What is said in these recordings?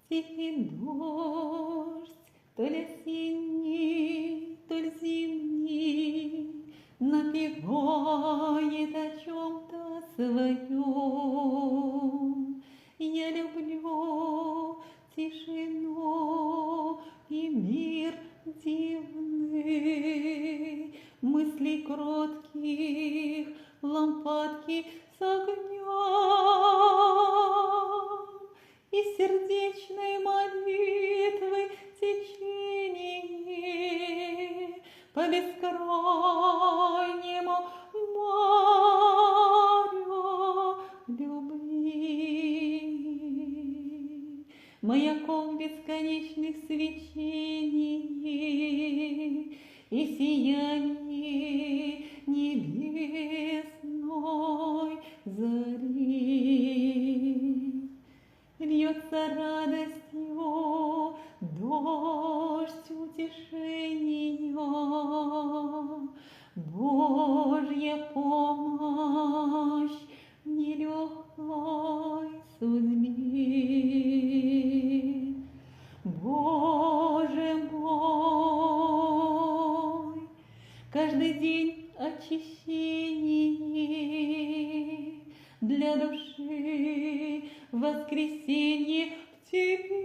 Тихий дождь, то ли осенний, то ли зимний, напевает о чем-то своем. Я люблю тишину и мир дивный, мыслей кротких, лампадки с огнем и сердечной молитвы течение по бескрайнему морю любви, маяком бесконечных свечений и сияние небесной зари. Льется радостью дождь утешения, Божья помощь нелегкой судьбе. Боже мой, каждый день очищение для души, воскресенье в Тебе.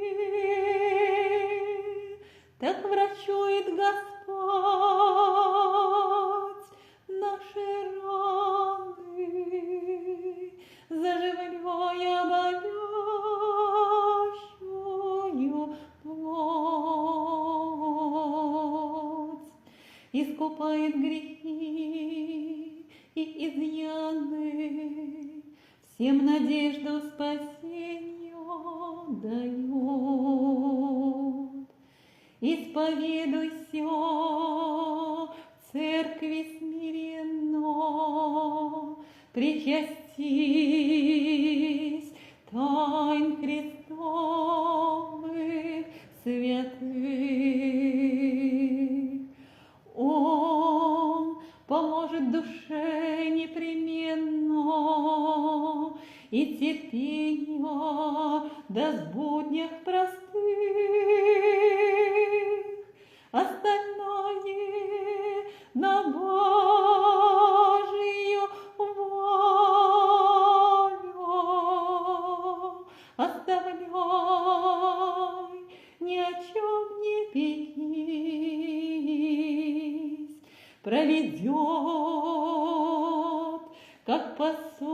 Так врачует Господь наши раны, заживляя болящую плоть, искупает грехи и изъяны, всем надежду спасению дает. Исповедуйся в церкви смиренно, причастись тайн Христовых святых. Он поможет душе непременно, и терпенья даст в буднях простых. Остальное на Божию волю оставляй, ни о чем не пекись, проведет, как посол